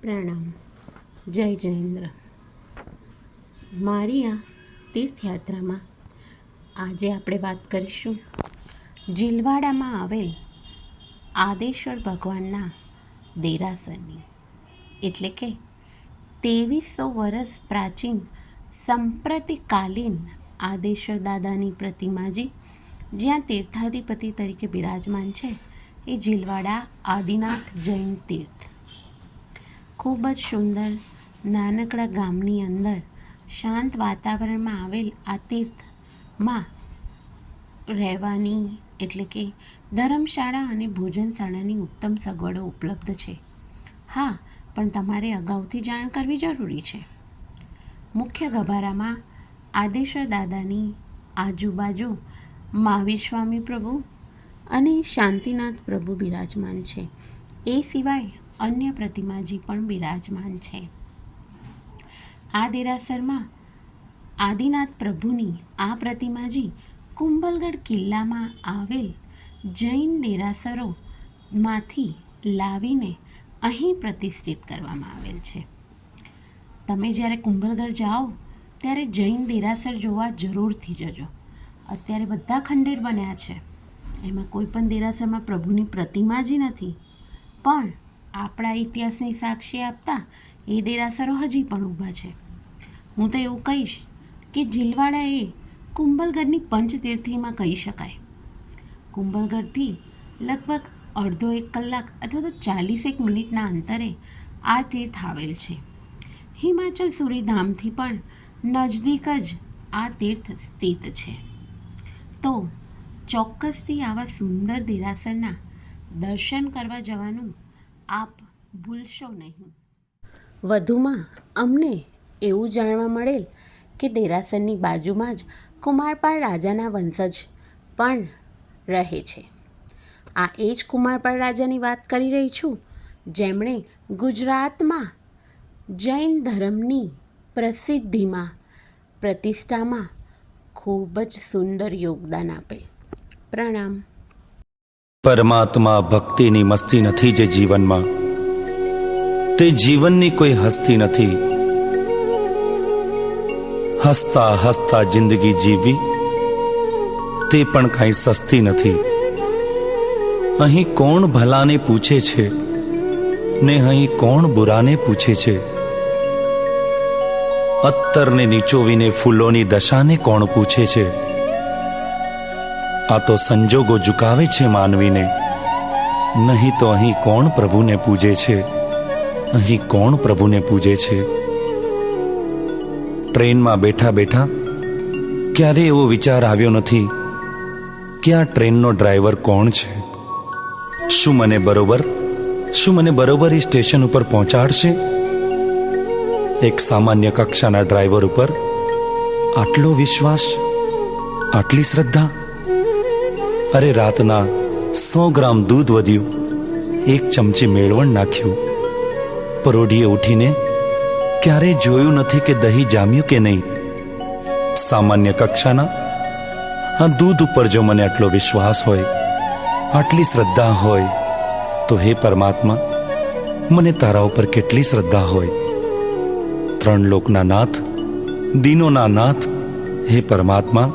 પ્રણામ. જય જયેન્દ્ર. મારી આ તીર્થયાત્રામાં આજે આપણે વાત કરીશું જીલવાડામાં આવેલ આદેશ્વર ભગવાનના દેરાસરની, એટલે કે 2300 વર્ષ પ્રાચીન સંપ્રતિકાલીન આદેશ્વર દાદાની પ્રતિમાજી જ્યાં તીર્થાધિપતિ તરીકે બિરાજમાન છે એ જીલવાડા આદિનાથ જૈન તીર્થ. ખૂબ જ સુંદર નાનકડા ગામની અંદર શાંત વાતાવરણમાં આવેલ આ તીર્થમાં રહેવાની એટલે કે ધર્મશાળા અને ભોજનશાળાની ઉત્તમ સગવડો ઉપલબ્ધ છે. હા, પણ તમારે અગાઉથી જાણ કરવી જરૂરી છે. મુખ્ય ગભારામાં આદેશ્વર દાદાની આજુબાજુ મહાવીર સ્વામી પ્રભુ અને શાંતિનાથ પ્રભુ બિરાજમાન છે. એ સિવાય અન્ય પ્રતિમાજી પણ બિરાજમાન છે. આ દેરાસરમાં આદિનાથ પ્રભુની આ પ્રતિમાજી કુંભલગઢ કિલ્લામાં આવેલ જૈન દેરાસરોમાંથી લાવીને અહીં પ્રતિષ્ઠિત કરવામાં આવેલ છે. તમે જ્યારે કુંભલગઢ જાઓ ત્યારે જૈન દેરાસર જોવા જરૂરથી જજો. અત્યારે બધા ખંડેર બન્યા છે, એમાં કોઈ પણ દેરાસરમાં પ્રભુની પ્રતિમાજી નથી, પણ આપણા ઇતિહાસની સાક્ષી આપતા એ દેરાસરો હજી પણ ઊભા છે. હું તો એવું કહીશ કે જીલવાડા એ કુંભલગઢની પંચતીર્થીમાં કહી શકાય. કુંભલગઢથી લગભગ અડધો 1 કલાક અથવા તો 41 મિનિટના અંતરે આ તીર્થ આવેલ છે. હિમાચલ સૂરીધામથી પણ નજદીક જ આ તીર્થ સ્થિત છે. તો ચોક્કસથી આવા સુંદર દેરાસરના દર્શન કરવા જવાનું આપ ભૂલશો નહીં. વધુમાં અમને એવું જાણવા મળેલ કે દેરાસરની બાજુમાં જ કુમારપાળ રાજાના વંશજ પણ રહે છે. આ એ જ કુમારપાળ રાજાની વાત કરી રહી છું, જેમણે ગુજરાતમાં જૈન ધર્મની પ્રસિદ્ધિમાં પ્રતિષ્ઠામાં ખૂબ જ સુંદર યોગદાન આપેલ. પ્રણામ. પરમાત્મા ભક્તિની મસ્તી નથી જે જીવનમાં, તે જીવનની કોઈ હસ્તી નથી. હસતા હસતા જિંદગી જીવવી તે પણ કાંઈ સસ્તી નથી. અહીં કોણ ભલાને પૂછે છે ને અહીં કોણ બુરાને પૂછે છે. અત્તરને નીચોવીને ફૂલોની દશાને કોણ પૂછે છે. આ તો સંજોગો ઝુકાવે છે માનવીને, નહીં તો અહીં કોણ પ્રભુને પૂજે છે, અહીં કોણ પ્રભુને પૂજે છે. ટ્રેનમાં બેઠા બેઠા ક્યારે એવો વિચાર આવ્યો નથી કે આ ટ્રેનનો ડ્રાઈવર કોણ છે. શું મને બરોબર એ સ્ટેશન ઉપર પહોંચાડશે. એક સામાન્ય કક્ષાના ડ્રાઈવર ઉપર આટલો વિશ્વાસ, આટલી શ્રદ્ધા. અરે રાતના 100 ગ્રામ દૂધ વધ્યું, 1 ચમચી મેળવણ નાખ્યું. પરોઢીએ ઉઠીને ક્યારેય જોયું નથી કે દહીં જામ્યું કે નહીં. સામાન્ય કક્ષાના આ દૂધ ઉપર જો મને આટલો વિશ્વાસ હોય, આટલી શ્રદ્ધા હોય, તો હે પરમાત્મા, મને તારા ઉપર કેટલી શ્રદ્ધા હોય. 3 લોકના નાથ, દીનોના નાથ, હે પરમાત્મા,